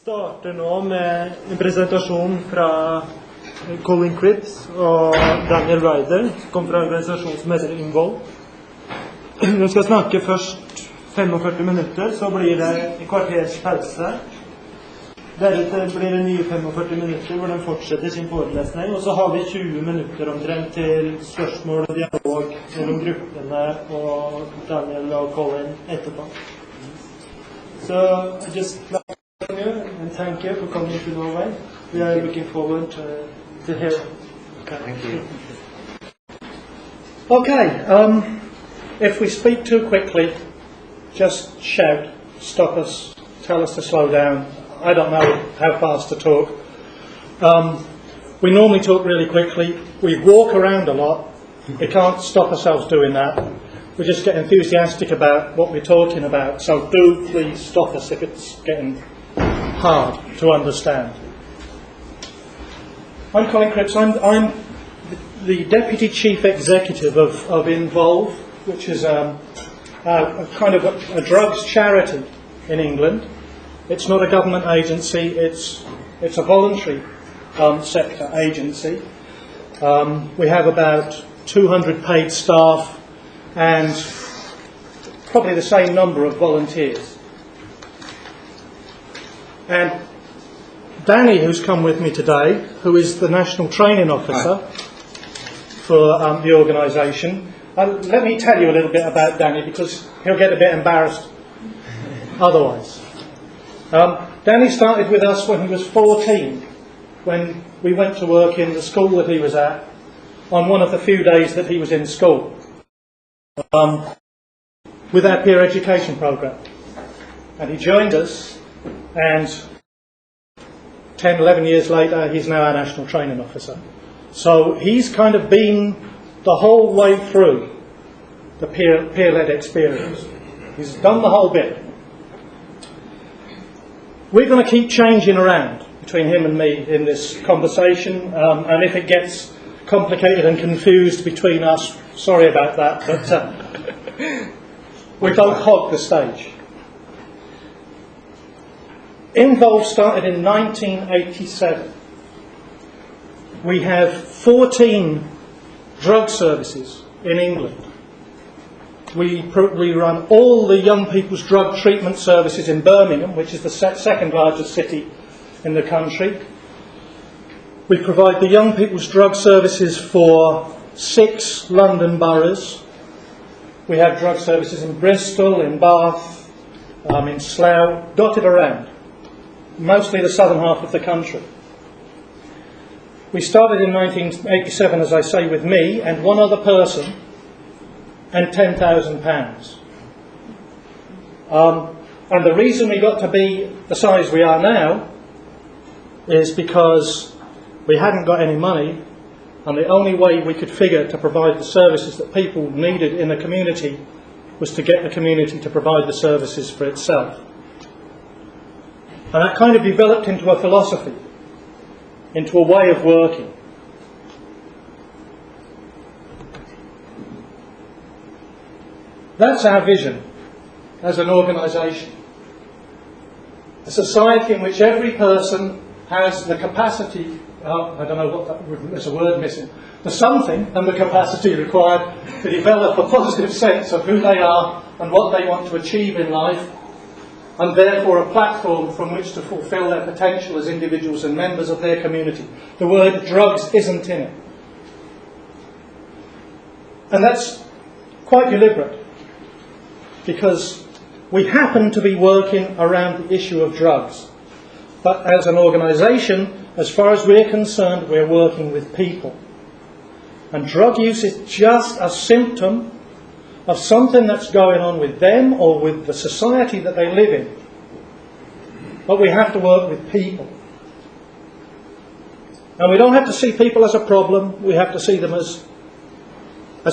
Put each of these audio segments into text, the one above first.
starter nå med en presentasjon fra Colin Cripps og Daniel Ryder, som kommer fra en organisasjon som heter In-volve. Vi skal snakke først 45 minutter, så blir det en kvarters pause. Deretter blir det nye 45 minutter hvor de fortsetter sin forelesning, og så har vi 20 minutter omtrent til spørsmål og dialog mellom gruppene og Daniel og Colin etterpå. So I just like you and thank you for coming to Norway. We are looking forward to hear. Okay. Thank you. Okay, if we speak too quickly, just shout, stop us, tell us to slow down. I don't know how fast to talk. We normally talk really quickly. We walk around a lot. We can't stop ourselves doing that. We just get enthusiastic about what we're talking about. So do please stop us if it's getting hard to understand. I'm Colin Cripps. I'm the Deputy Chief Executive of In-volve, which is a kind of a drugs charity in England. It's not a government agency, it's a voluntary sector agency. We have about 200 paid staff and probably the same number of volunteers. And Danny, who's come with me today, who is the National Training Officer for the organisation, let me tell you a little bit about Danny because he'll get a bit embarrassed otherwise. Danny started with us when he was 14, when we went to work in the school that he was at on one of the few days that he was in school with our peer education programme. And he joined us, and 10, 11 years later he's now our National Training Officer. So he's kind of been the whole way through the peer-led experience. He's done the whole bit. We're going to keep changing around between him and me in this conversation, and if it gets complicated and confused between us, sorry about that, but we don't hog the stage. In-volve started in 1987. We have 14 drug services in England. We run all the young people's drug treatment services in Birmingham, which is the second largest city in the country. We provide the young people's drug services for 6 London boroughs. We have drug services in Bristol, in Bath, in Slough, dotted around, mostly the southern half of the country. We started in 1987, as I say, with me and one other person, and £10,000. And the reason we got to be the size we are now is because we hadn't got any money, and the only way we could figure to provide the services that people needed in the community was to get the community to provide the services for itself. And that kind of developed into a philosophy, into a way of working. That's our vision as an organisation. A society in which every person has the capacity, I don't know what that, there's a word missing, the something and the capacity required to develop a positive sense of who they are and what they want to achieve in life, and therefore a platform from which to fulfil their potential as individuals and members of their community. The word drugs isn't in it. And that's quite deliberate, because we happen to be working around the issue of drugs. But as an organisation, as far as we're concerned, we're working with people. And drug use is just a symptom of something that's going on with them or with the society that they live in. But we have to work with people. And we don't have to see people as a problem, we have to see them as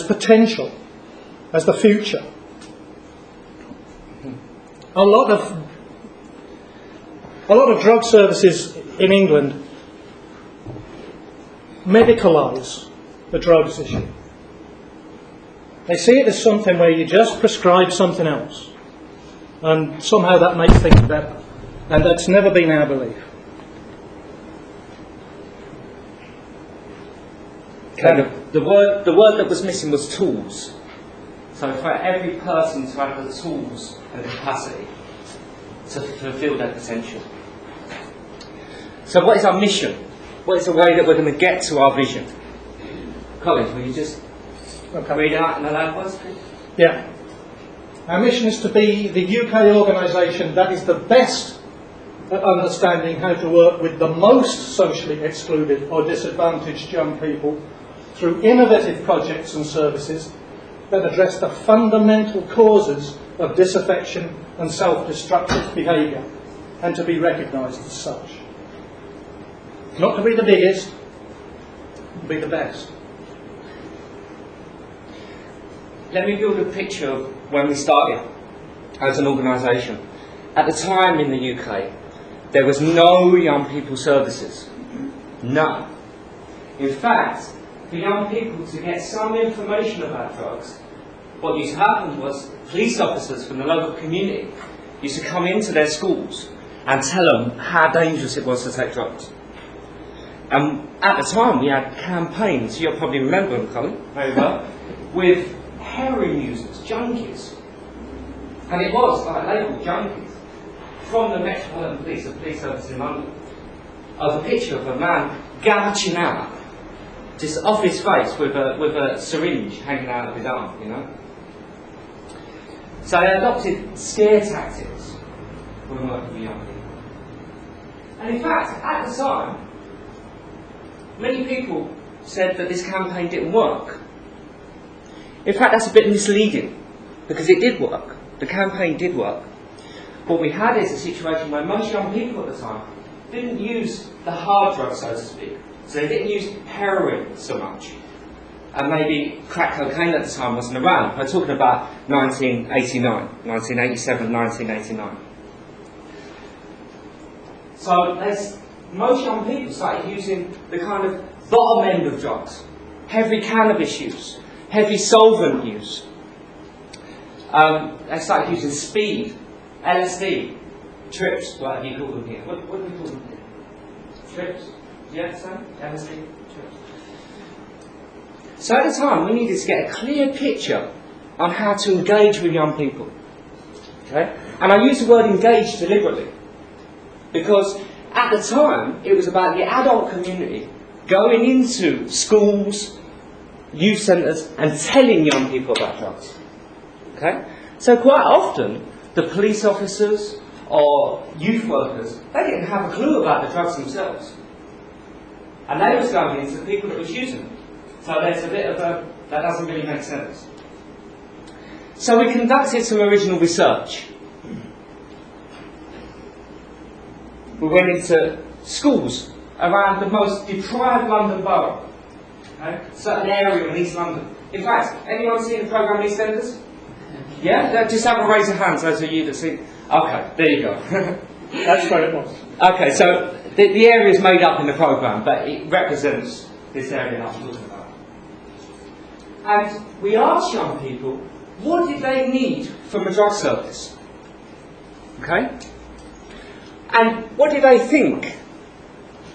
potential, as the future. A lot of drug services in England medicalise the drugs issue. They see it as something where you just prescribe something else, and somehow that makes things better. And that's never been our belief. Okay, the word that was missing was tools. So for every person to have the tools and the capacity to fulfil their potential. So what is our mission? What is the way that we're going to get to our vision? Colin, will you just read it out in a loud voice, please? Yeah. Our mission is to be the UK organisation that is the best at understanding how to work with the most socially excluded or disadvantaged young people through innovative projects and services that address the fundamental causes of disaffection and self-destructive behaviour, and to be recognised as such. Not to be the biggest, to be the best. Let me build a picture of when we started as an organisation. At the time in the UK, there was no young people services. None. In fact, for young people to get some information about drugs, what used to happen was police officers from the local community used to come into their schools and tell them how dangerous it was to take drugs. And at the time we had campaigns, you'll probably remember them, Colin, very well, with heroin users, junkies. And it was like labelled junkies from the Metropolitan Police, the police service in London, of a picture of a man gouging out just off his face with a syringe hanging out of his arm, you know. So they adopted scare tactics when working with young people. And in fact, at the time, many people said that this campaign didn't work. In fact, that's a bit misleading, because it did work. The campaign did work. What we had is a situation where most young people at the time didn't use the hard drugs, so to speak. So they didn't use heroin so much. And maybe crack cocaine at the time wasn't around. I'm talking about 1989, 1987, 1989. So most young people started using the kind of bottom end of drugs. Heavy cannabis use, heavy solvent use. They started using speed, LSD, trips, whatever you call them here. What do we call them here? Trips? Yeah, Sam? LSD, trips. So at the time, we needed to get a clear picture on how to engage with young people. Okay? And I use the word engage deliberately, because at the time, it was about the adult community going into schools, youth centres, and telling young people about drugs. Okay? So quite often, the police officers or youth workers, they didn't have a clue about the drugs themselves. And they was going into the people that was using them. So there's a bit of that doesn't really make sense. So we conducted some original research. We went into schools around the most deprived London borough. Okay? Certain area in East London. In fact, anyone seen the programme EastEnders? Yeah? Just have a raise of hands, those of you that see. Okay, there you go. That's where it was. Okay, so the area is made up in the programme, but it represents this area that I'm talking about. And we asked young people, what did they need from a drug service? Okay? And what did they think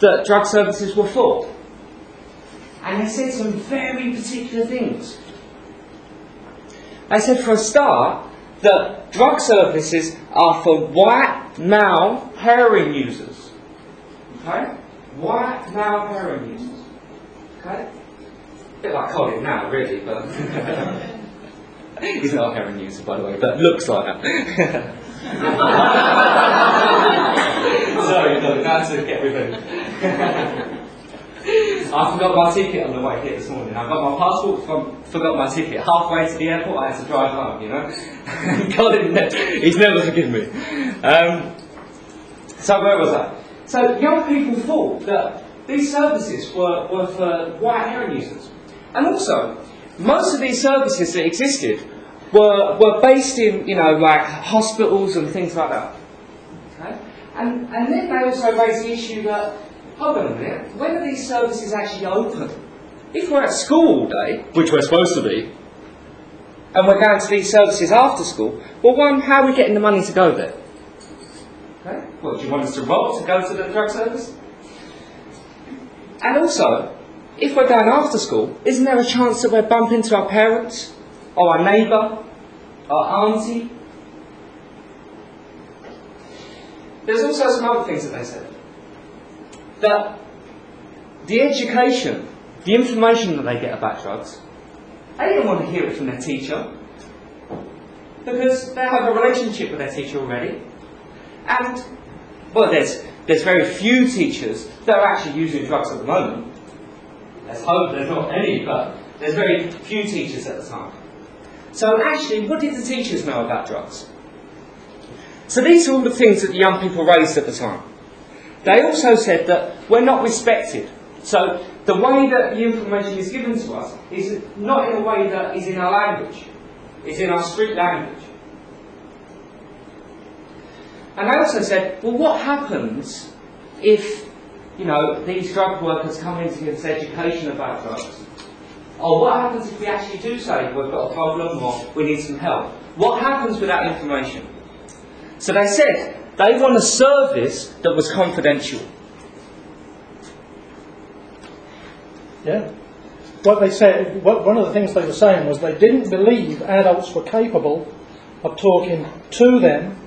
that drug services were for? And they said some very particular things. They said, for a start, that drug services are for white male heroin users. Okay? White male heroin users. Okay? A bit like Colin now, really, but he's not a heroin user, by the way, but looks like that. Sorry, no, that's to get rid of him. I forgot my ticket on the way here this morning. I got my passport, forgot my ticket. Halfway to the airport, I had to drive home, you know. Colin, he's never forgiven me. So where was I? So young people thought that these services were for white heroin users. And also, most of these services that existed were based in, you know, like hospitals and things like that. Okay? And then they also raised the issue that, hold on a minute, when are these services actually open? If we're at school all day, which we're supposed to be, and we're going to these services after school, well, one, how are we getting the money to go there? Okay? What, do you want us to rob to go to the drug service? And also, if we're going after school, isn't there a chance that we'll bump into our parents, or our neighbour, our auntie? There's also some other things that they said. That the education, the information that they get about drugs, they don't want to hear it from their teacher, because they have a relationship with their teacher already. And, well, there's very few teachers that are actually using drugs at the moment. Let's hope there's not any, but there's very few teachers at the time. So actually, what did the teachers know about drugs? So these are all the things that the young people raised at the time. They also said that we're not respected. So the way that the information is given to us is not in a way that is in our language. It's in our street language. And they also said, well, what happens if, these drug workers come in to give us education about drugs? Or what happens if we actually do say we've got a problem or we need some help? What happens with that information? So they said they want a service that was confidential. Yeah. What they said, one of the things they were saying was they didn't believe adults were capable of talking to them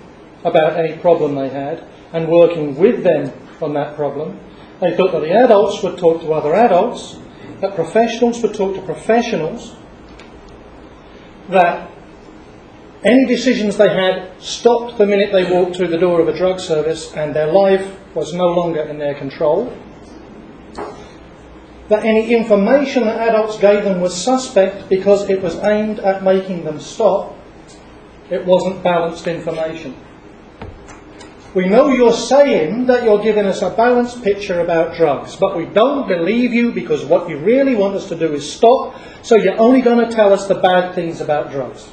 about any problem they had and working with them on that problem. They thought that the adults would talk to other adults, that professionals would talk to professionals, that any decisions they had stopped the minute they walked through the door of a drug service and their life was no longer in their control. That any information that adults gave them was suspect because it was aimed at making them stop. It wasn't balanced information. We know you're saying that you're giving us a balanced picture about drugs, but we don't believe you because what you really want us to do is stop, so you're only going to tell us the bad things about drugs.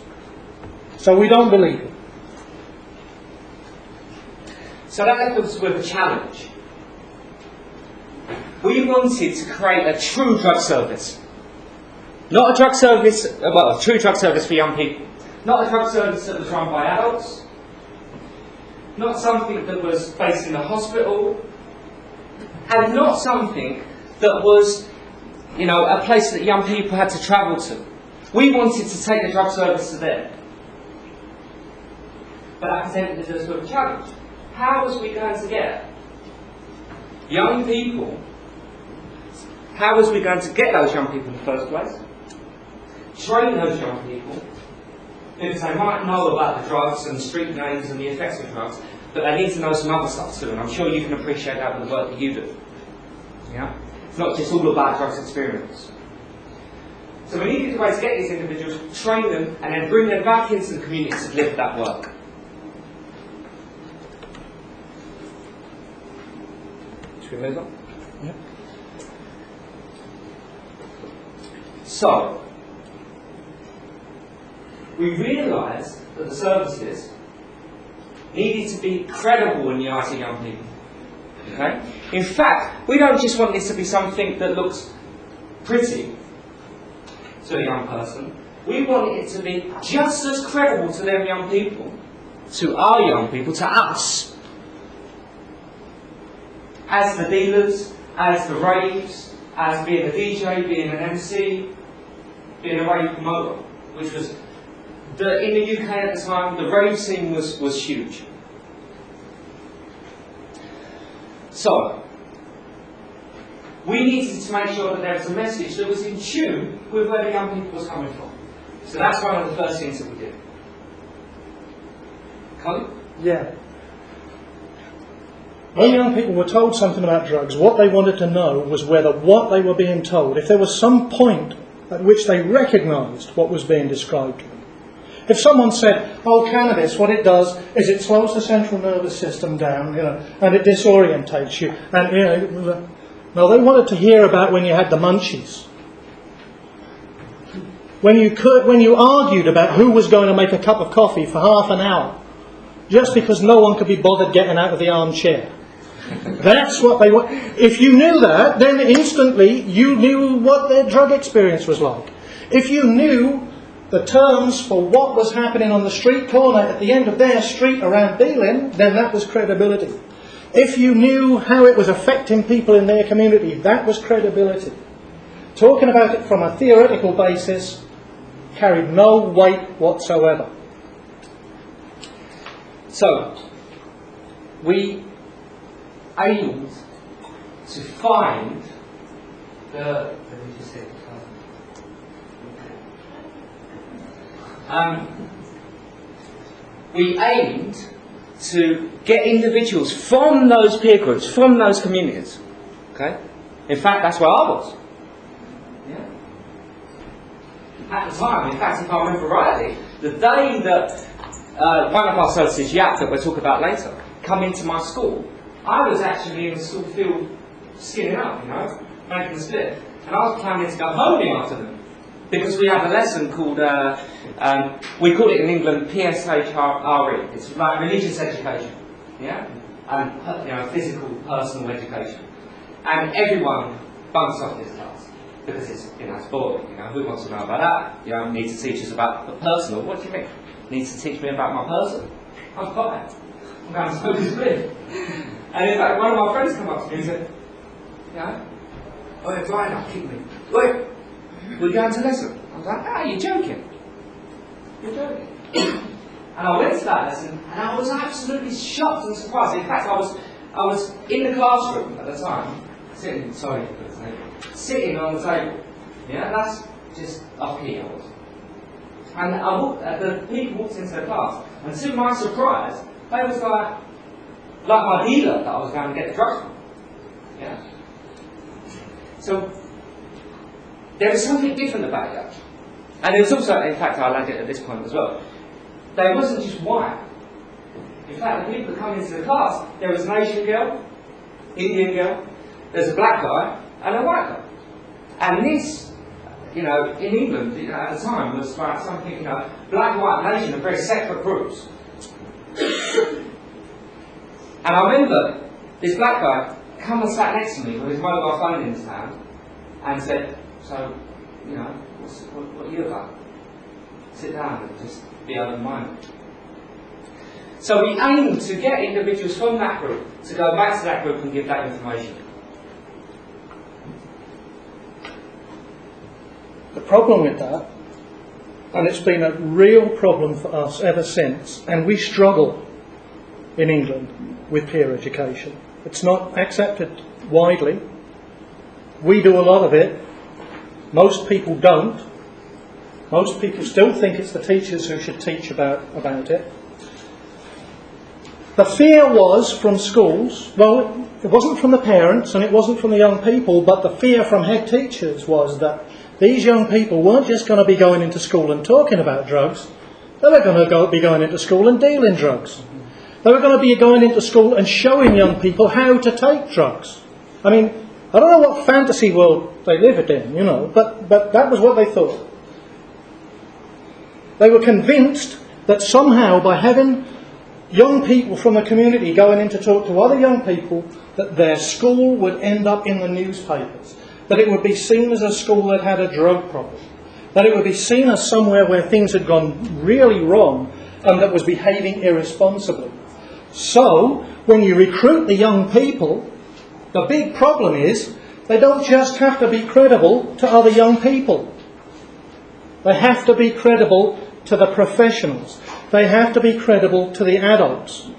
So we don't believe you. So that left us with a challenge. We wanted to create a true drug service. Not a drug service, a true drug service for young people. Not a drug service that was run by adults. Not something that was based in a hospital. And not something that was, a place that young people had to travel to. We wanted to take the drug service to them. But that presented us with a challenge. How was we going to get young people? How was we going to get those young people in the first place? Train those young people, because they might know about the drugs and the street names and the effects of drugs, but they need to know some other stuff too, and I'm sure you can appreciate that with the work that you do. Yeah? It's not just all about drugs experience. So we needed a way to get these individuals, train them, and then bring them back into the community to live that work. Should we move on? Yeah. So, we realised that the services needed to be credible in the eyes of young people. Okay? In fact, we don't just want this to be something that looks pretty to a young person. We want it to be just as credible to them young people, to our young people, to us, as the dealers, as the raves, as being a DJ, being an MC, being a rave promoter, which was, in the UK at the time, the rave scene was huge. So, we needed to make sure that there was a message that was in tune with where the young people was coming from. So that's one of the first things that we did. Colin? Yeah. When young people were told something about drugs, what they wanted to know was whether what they were being told, if there was some point at which they recognised what was being described to them. If someone said, oh, cannabis, what it does is it slows the central nervous system down, and it disorientates you. And, no, they wanted to hear about when you had the munchies. When you argued about who was going to make a cup of coffee for half an hour, just because no one could be bothered getting out of the armchair. That's what they want. If you knew that, then instantly you knew what their drug experience was like. If you knew the terms for what was happening on the street corner at the end of their street around dealing, then that was credibility. If you knew how it was affecting people in their community, that was credibility. Talking about it from a theoretical basis carried no weight whatsoever. So, we aimed to find the... Let me just say we aimed to get individuals from those peer groups, from those communities. Okay? In fact, that's where I was. Yeah. At the time, in fact, if I remember rightly, the day that one of our services, Yap, that we'll talk about later, come into my school, I was actually in the school field skinning up, making the split. And I was planning to go home in after them. Because we have a lesson called, we call it in England PSHRE. It's like religious education, yeah, and physical, personal education. And everyone bunks off this class because it's boring. Who wants to know about that? You don't need to teach us about the personal. What do you mean? Needs to teach me about my person? I'm fine. I'm going to smoke this split. And in fact, one of my friends came up to me and said, "Oh, Ryder, kick me. Wait. We're going to lesson." I was like, you're joking. You're joking. And I went to that lesson, and I was absolutely shocked and surprised. In fact, I was in the classroom at the time, sitting on the table. Yeah, that's just up here. And the people walked into the class, and to my surprise, they was like my dealer that I was going to get the drugs from. Yeah. So there was something different about it. And there was also, in fact, I landed at this point as well, they wasn't just white. In fact, the people that come into the class, there was an Asian girl, Indian girl, there's a black guy, and a white guy. And this, in England, at the time, was like something, black, white, and Asian are very separate groups. And I remember this black guy come and sat next to me with his mobile phone in his hand and said, "So, what are you about? Sit down and just be open-minded." So we aim to get individuals from that group to go back to that group and give that information. The problem with that, and it's been a real problem for us ever since, and we struggle in England with peer education. It's not accepted widely. We do a lot of it. Most people don't. Most people still think it's the teachers who should teach about it. The fear was from schools, well, it wasn't from the parents and it wasn't from the young people, but the fear from head teachers was that these young people weren't just going to be going into school and talking about drugs, they were going to be going into school and dealing drugs. They were going to be going into school and showing young people how to take drugs. I mean, I don't know what fantasy world they lived in, but that was what they thought. They were convinced that somehow by having young people from the community going in to talk to other young people, that their school would end up in the newspapers, that it would be seen as a school that had a drug problem, that it would be seen as somewhere where things had gone really wrong and that was behaving irresponsibly. So, when you recruit the young people, the big problem is they don't just have to be credible to other young people. They have to be credible to the professionals. They have to be credible to the adults.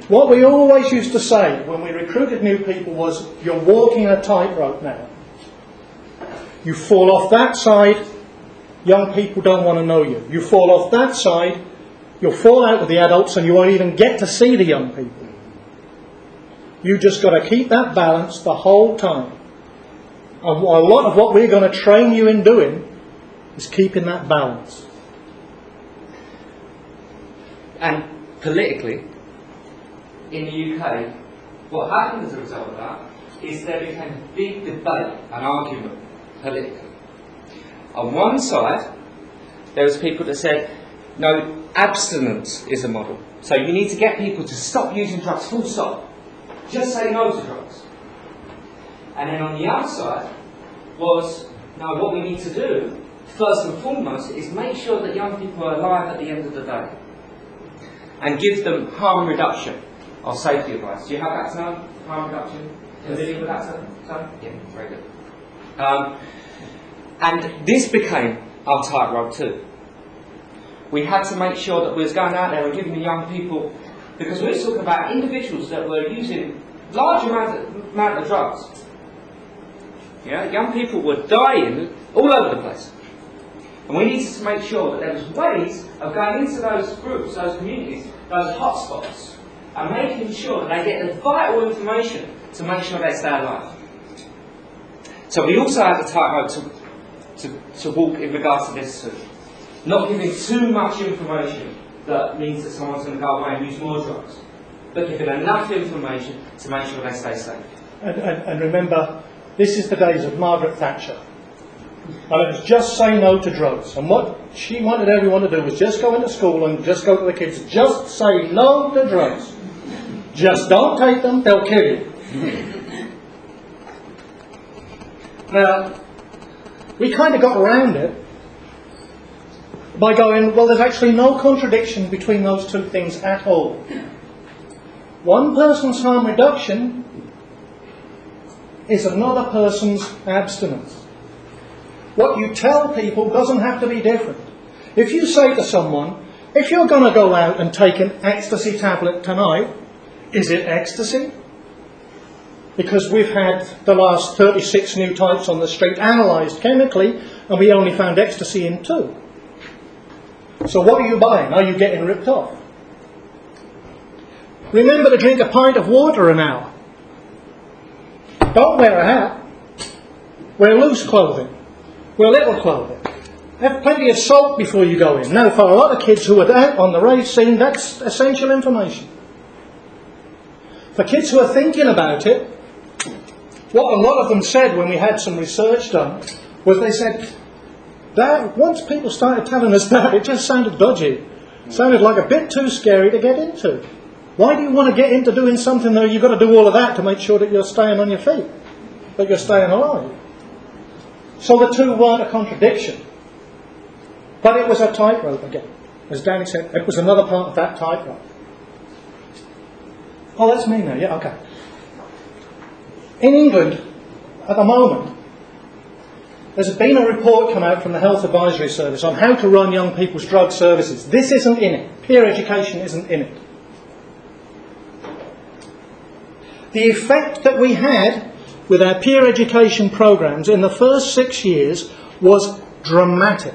What we always used to say when we recruited new people was, you're walking a tightrope now. You fall off that side, young people don't want to know you. You fall off that side, you'll fall out with the adults and you won't even get to see the young people. You just got to keep that balance the whole time. And a lot of what we're going to train you in doing is keeping that balance. And politically, in the UK, what happened as a result of that is there became a big debate, an argument, politically. On one side, there was people that said, no, abstinence is a model. So you need to get people to stop using drugs, full stop. Just say no to drugs. And then on the other side was, now what we need to do, first and foremost, is make sure that young people are alive at the end of the day. And give them harm reduction. our safety advice. Do you have that term? Harm reduction? Familiar with that term? Yeah, very good. And this became our tightrope too. We had to make sure that we was going out there and giving the young people, because we were talking about individuals that were using large amount of drugs. Yeah, young people were dying all over the place. And we needed to make sure that there was ways of going into those groups, those communities, those hotspots, and making sure that they get the vital information to make sure they stay alive. So we also had the tightrope to walk in regards to this too. Not giving too much information that means that someone's going to go away and use more drugs, but giving enough information to make sure they stay safe. And remember, this is the days of Margaret Thatcher. And it was just say no to drugs. And what she wanted everyone to do was just go into school and just go to the kids, just say no to drugs. Just don't take them, they'll kill you. Now, we kind of got around it by going, well, there's actually no contradiction between those two things at all. One person's harm reduction is another person's abstinence. What you tell people doesn't have to be different. If you say to someone, if you're going to go out and take an ecstasy tablet tonight, is it ecstasy? Because we've had the last 36 new types on the street analysed chemically, and we only found ecstasy in 2. So what are you buying? Are you getting ripped off? Remember to drink a pint of water an hour. Don't wear a hat. Wear loose clothing. Wear little clothing. Have plenty of salt before you go in. Now, for a lot of kids who are out on the rave scene, that's essential information. For kids who are thinking about it, what a lot of them said when we had some research done was they said, Dad, once people started telling us that, it just sounded dodgy. It sounded like a bit too scary to get into. Why do you want to get into doing something though you've got to do all of that to make sure that you're staying on your feet, that you're staying alive? So the two weren't a contradiction. But it was a tightrope again. As Danny said, it was another part of that tightrope. Oh, that's me now, yeah, okay. In England, at the moment, there's been a report come out from the Health Advisory Service on how to run young people's drug services. This isn't in it. Peer education isn't in it. The effect that we had with our peer education programs in the first 6 years was dramatic.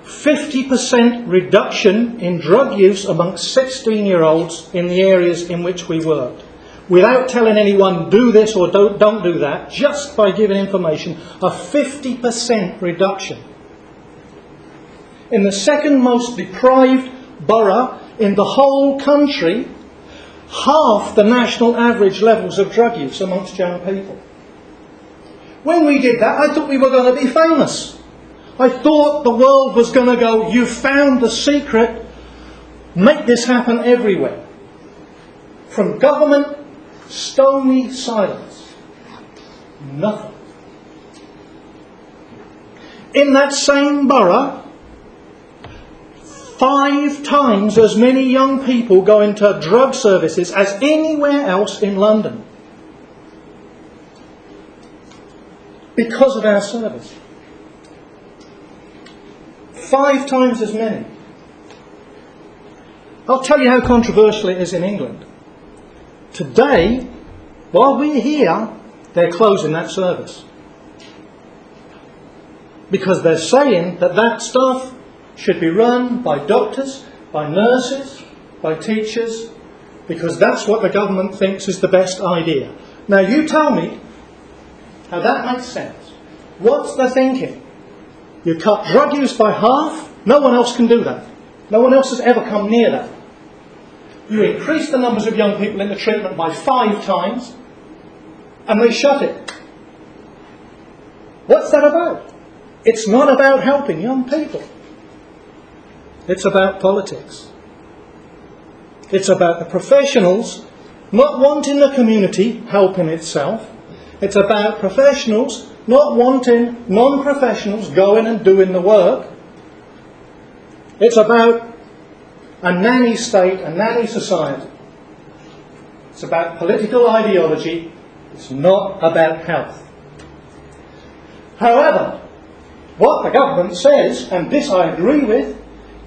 50% reduction in drug use amongst 16-year-olds in the areas in which we worked. Without telling anyone do this or don't do that, just by giving information, a 50% reduction. In the second most deprived borough in the whole country, half the national average levels of drug use amongst young people. When we did that, I thought we were going to be famous. I thought the world was going to go, you found the secret, make this happen everywhere. From government, stony silence. Nothing. In that same borough, 5 times as many young people go into drug services as anywhere else in London. Because of our service. 5 times as many. I'll tell you how controversial it is in England. Today, while we're here, they're closing that service. Because they're saying that that stuff should be run by doctors, by nurses, by teachers, because that's what the government thinks is the best idea. Now you tell me how that makes sense. What's the thinking? You cut drug use by half, no one else can do that. No one else has ever come near that. You increase the numbers of young people into treatment by 5 times, and they shut it. What's that about? It's not about helping young people. It's about politics. It's about the professionals not wanting the community helping itself. It's about professionals not wanting non-professionals going and doing the work. It's about a nanny state, a nanny society. It's about political ideology. It's not about health. However, what the government says, and this I agree with,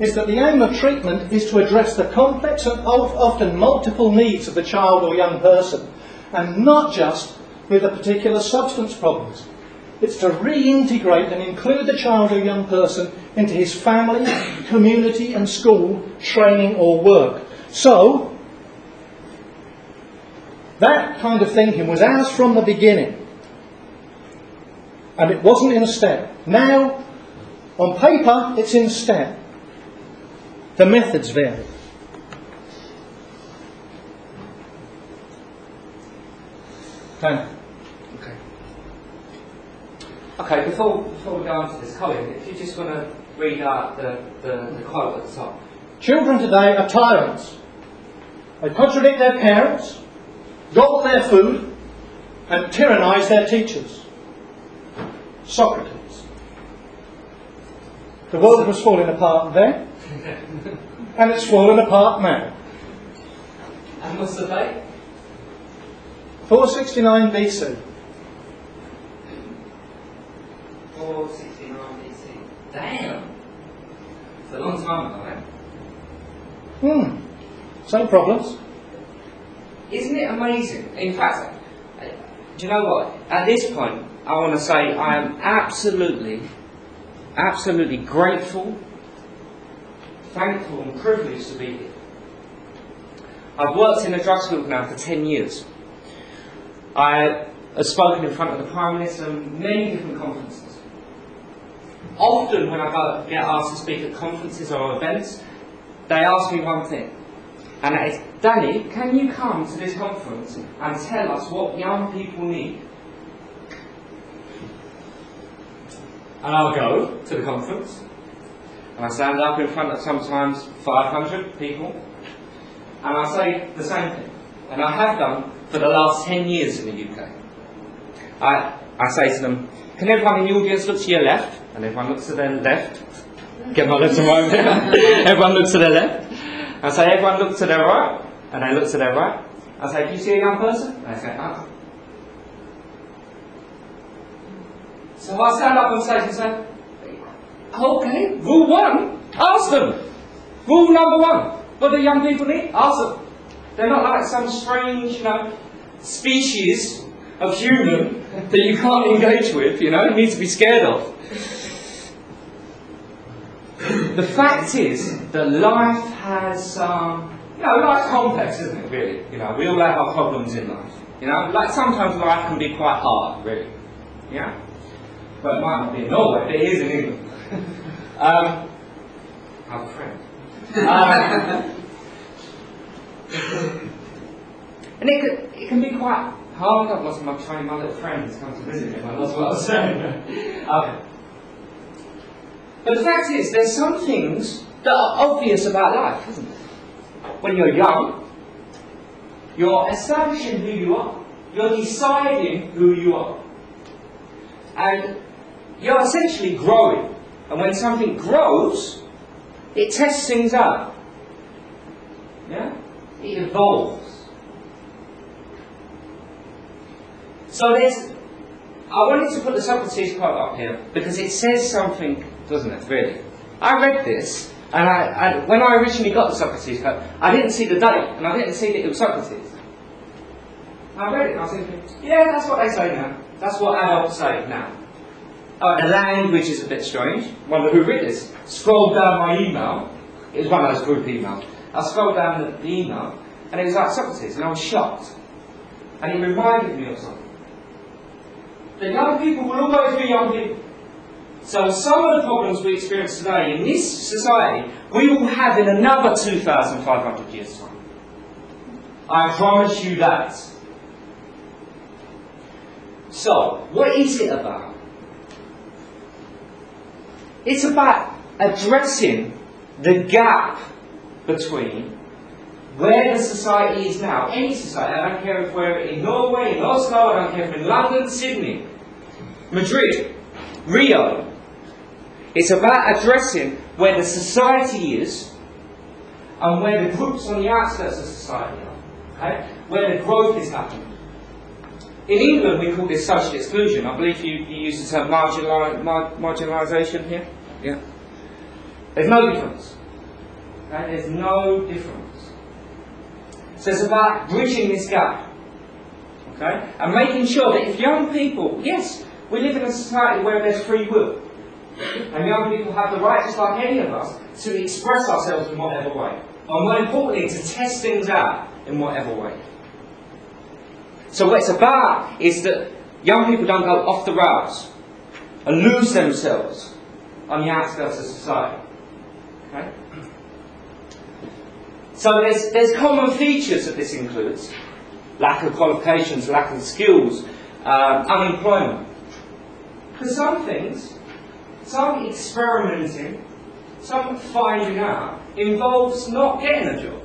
is that the aim of treatment is to address the complex and often multiple needs of the child or young person, and not just with the particular substance problems. It's to reintegrate and include the child or young person into his family, community and school, training or work. So, that kind of thinking was ours from the beginning. And it wasn't in step. Now, on paper, it's in step. The methods vary. Okay. Okay, before we go on to this, Colin, if you just want to read out the quote at the top. Children today are tyrants. They contradict their parents, gobble their food, and tyrannise their teachers. Socrates. The world was falling apart then, and it's fallen apart now. And what's the date? 469 BC. 469 BC. Damn! It's a long time ago, Same problems. Isn't it amazing? In fact, do you know what? At this point, I want to say I am absolutely grateful, thankful and privileged to be here. I've worked in the drugs field now for 10 years. I have spoken in front of the Prime Minister at many different conferences. Often when I get asked to speak at conferences or events, they ask me one thing, and that is, Danny, can you come to this conference and tell us what young people need? And I'll go to the conference, and I stand up in front of sometimes 500 people, and I say the same thing. And I have done for the last 10 years in the UK. I say to them, can everyone in the audience look to your left? And everyone looks to their left. Get my lips right there. Everyone looks to their left. I say, everyone look to their right. And they look to their right. I say, can you see a young person? And they say, ah. So I stand up on stage and say, okay, rule one, ask them. Rule number one, what do young people need? Ask them. They're not like some strange, species of human that you can't engage with, you need to be scared of. The fact is that life has, life's complex, isn't it, really? We all have our problems in life. Like sometimes life can be quite hard, really. Yeah? Well, it might not be in Norway, but it is in England. I have a friend. And it can be quite hard. I've lost my train, my little friends come to visit me, and that's what I was saying. Okay. But the fact is, there's some things that are obvious about life, isn't it? When you're young, you're establishing who you are. You're deciding who you are. And you're essentially growing. And when something grows, it tests things out. Yeah? It evolves. So I wanted to put the Socrates quote up here because it says something, doesn't it, really? I read this, and when I originally got the Socrates quote, I didn't see the date, and I didn't see that it was Socrates. I read it, and I was thinking, yeah, that's what they say now. That's what adults say now. The language is a bit strange. Wonder who read this. Scrolled down my email. It was one of those group emails. I scrolled down the email, and it was like Socrates, and I was shocked. And it reminded me of something. That young people will always be young people. So some of the problems we experience today in this society, we will have in another 2,500 years' time. I promise you that. So, what is it about? It's about addressing the gap between where the society is now. Any society, I don't care if we're in Norway, in Oslo, I don't care if we're in London, Sydney, Madrid, Rio. It's about addressing where the society is and where the groups on the outskirts of society are. okay, where the growth is happening. In England, we call this social exclusion. I believe you use the term marginalisation here. Yeah. There's no difference. Okay? There's no difference. So it's about bridging this gap. Okay? And making sure that if young people, yes, we live in a society where there's free will. And young people have the right, just like any of us, to express ourselves in whatever way. And more importantly, to test things out in whatever way. So what it's about is that young people don't go off the rails and lose themselves on the outskirts of society. Okay? So there's common features that this includes. Lack of qualifications, lack of skills, unemployment. Because some things, some experimenting, some finding out, involves not getting a job.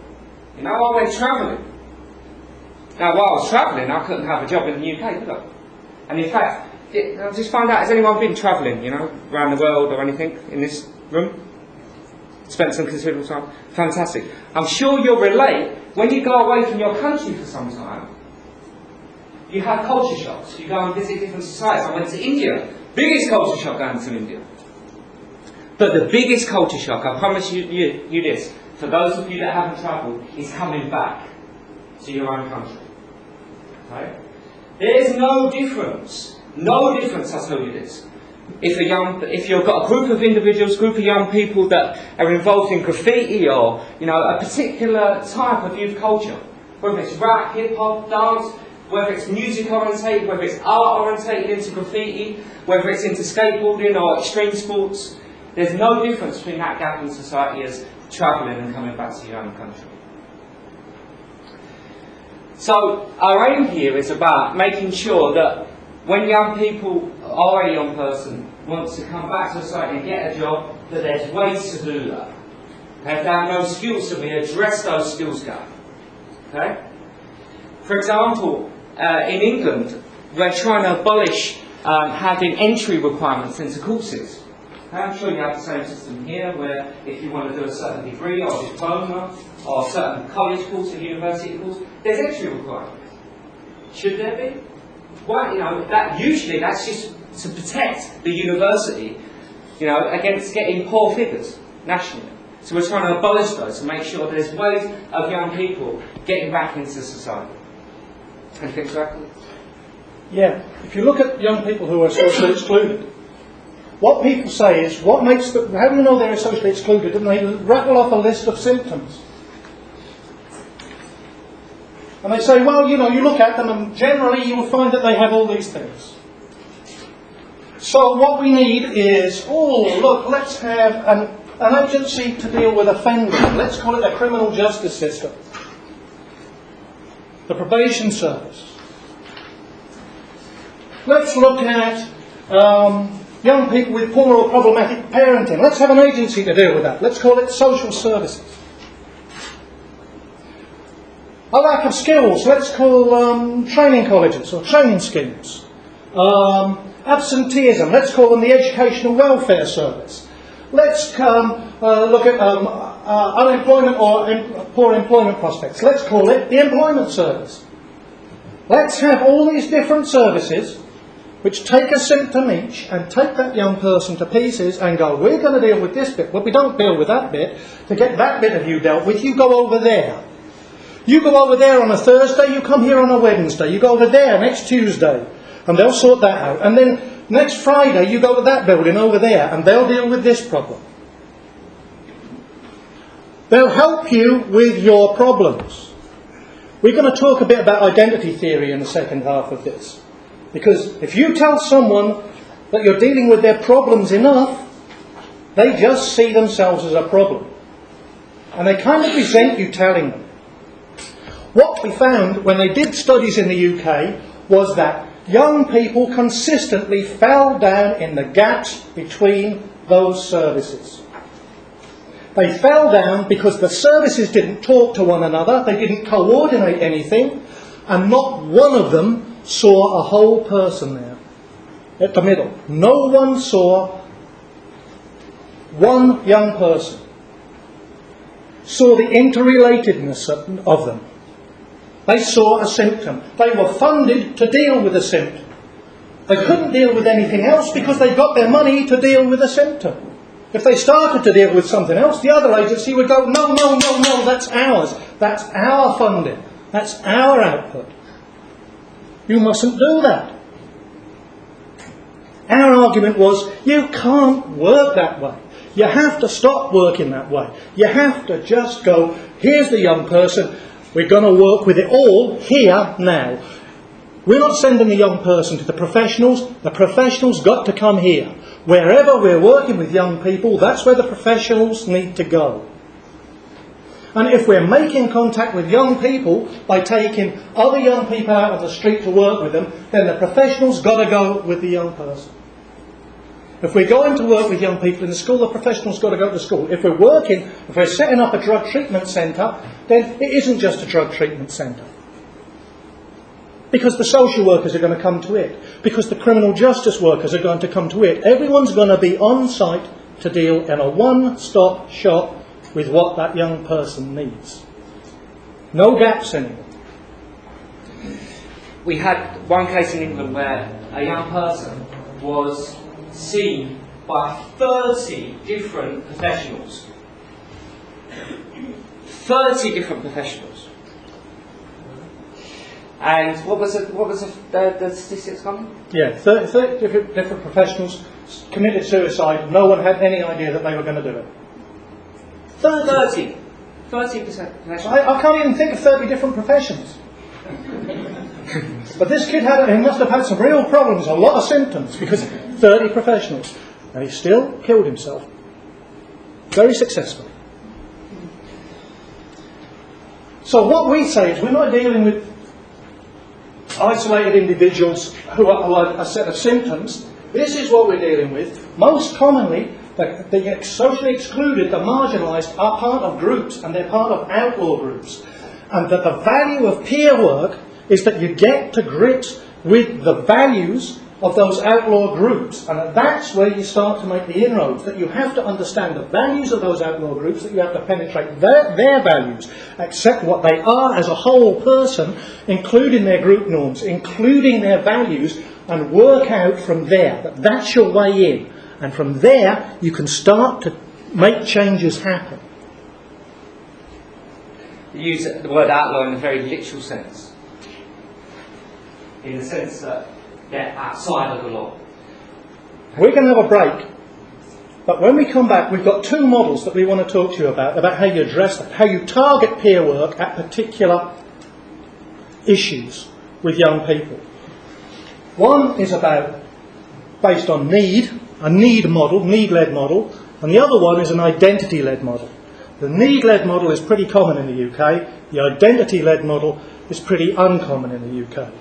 You know, I went travelling. Now, while I was travelling, I couldn't have a job in the UK, could I? And in fact, I just find out, has anyone been travelling, you know, around the world or anything in this room? Spent some considerable time? Fantastic. I'm sure you'll relate, when you go away from your country for some time, you have culture shocks. You go and visit different societies. I went to India. Biggest culture shock going to India. But the biggest culture shock, I promise you this, for those of you that haven't travelled, is coming back to your own country. Okay? There's no difference. No difference, I tell you this. If you've got a group of individuals, group of young people that are involved in graffiti or, you know, a particular type of youth culture, whether it's rap, hip hop, dance, whether it's music orientated, whether it's art orientated into graffiti, whether it's into skateboarding or extreme sports, there's no difference between that gap in society as travelling and coming back to your own country. So our aim here is about making sure that when young people or a young person wants to come back to society and get a job, that there's ways to do that. Okay? If they have no skills, so we address those skills gaps. Okay? For example, in England, we're trying to abolish having entry requirements into courses. I'm sure you have the same system here, where if you want to do a certain degree or diploma or a certain college course or university course, there's entry requirements. Should there be? Well, you know, that's just to protect the university, you know, against getting poor figures nationally. So we're trying to abolish those to make sure there's ways of young people getting back into society. Anything to add? Yeah, if you look at young people who are socially excluded, what people say is, what makes them, how do you know they're socially excluded? And they rattle off a list of symptoms. And they say, well, you know, you look at them and generally you will find that they have all these things. So what we need is, let's have an agency to deal with offenders. Let's call it a criminal justice system. The probation service. Let's look at young people with poor or problematic parenting. Let's have an agency to deal with that. Let's call it social services. A lack of skills. Let's call training colleges or training schemes. Absenteeism. Let's call them the educational welfare service. Let's look at unemployment or poor employment prospects. Let's call it the employment service. Let's have all these different services which take a symptom each and take that young person to pieces and go, we're going to deal with this bit, but we don't deal with that bit. To get that bit of you dealt with, you go over there. You go over there on a Thursday, you come here on a Wednesday. You go over there next Tuesday, and they'll sort that out. And then next Friday, you go to that building over there, and they'll deal with this problem. They'll help you with your problems. We're going to talk a bit about identity theory in the second half of this. Because if you tell someone that you're dealing with their problems enough, they just see themselves as a problem. And they kind of resent you telling them. What we found when they did studies in the UK was that young people consistently fell down in the gaps between those services. They fell down because the services didn't talk to one another, they didn't coordinate anything, and not one of them saw a whole person there at the middle. No one saw one young person, saw the interrelatedness of them. They saw a symptom. They were funded to deal with a symptom. They couldn't deal with anything else because they got their money to deal with a symptom. If they started to deal with something else, the other agency would go, no, no, no, no, that's ours. That's our funding. That's our output. You mustn't do that. Our argument was, you can't work that way. You have to stop working that way. You have to just go, here's the young person, we're going to work with it all here now. We're not sending the young person to the professionals got to come here. Wherever we're working with young people, that's where the professionals need to go. And if we're making contact with young people by taking other young people out on the street to work with them, then the professionals got to go with the young person. If we're going to work with young people in the school, the professionals got to go to school. If we're setting up a drug treatment centre, then it isn't just a drug treatment centre. Because the social workers are going to come to it. Because the criminal justice workers are going to come to it. Everyone's going to be on site to deal in a one-stop shop with what that young person needs. No gaps anymore. We had one case in England where a young person was seen by 30 different professionals. 30 different professionals. And what was the statistics, Colin? Yeah, 30 different professionals committed suicide. No one had any idea that they were going to do it. 30% professionals. I can't even think of 30 different professions. But this kid he must have had some real problems, a lot of symptoms, because 30 professionals. And he still killed himself. Very successfully. So what we say is we're not dealing with isolated individuals who are a set of symptoms. This is what we're dealing with. Most commonly, the socially excluded, the marginalised, are part of groups, and they're part of outlaw groups. And that the value of peer work is that you get to grips with the values of those outlaw groups. And that's where you start to make the inroads, that you have to understand the values of those outlaw groups, that you have to penetrate their values, accept what they are as a whole person, including their group norms, including their values, and work out from there. That's your way in. And from there, you can start to make changes happen. You use the word outlaw in a very literal sense. In the sense that they're outside of the law. We're going to have a break. But when we come back, we've got two models that we want to talk to you about how you address that, how you target peer work at particular issues with young people. One is based on need, a need model, need-led model, and the other one is an identity-led model. The need-led model is pretty common in the UK. The identity-led model is pretty uncommon in the UK.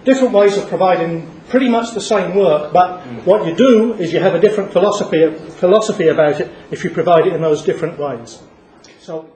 Different ways of providing pretty much the same work, but what you do is you have a different philosophy about it if you provide it in those different ways. So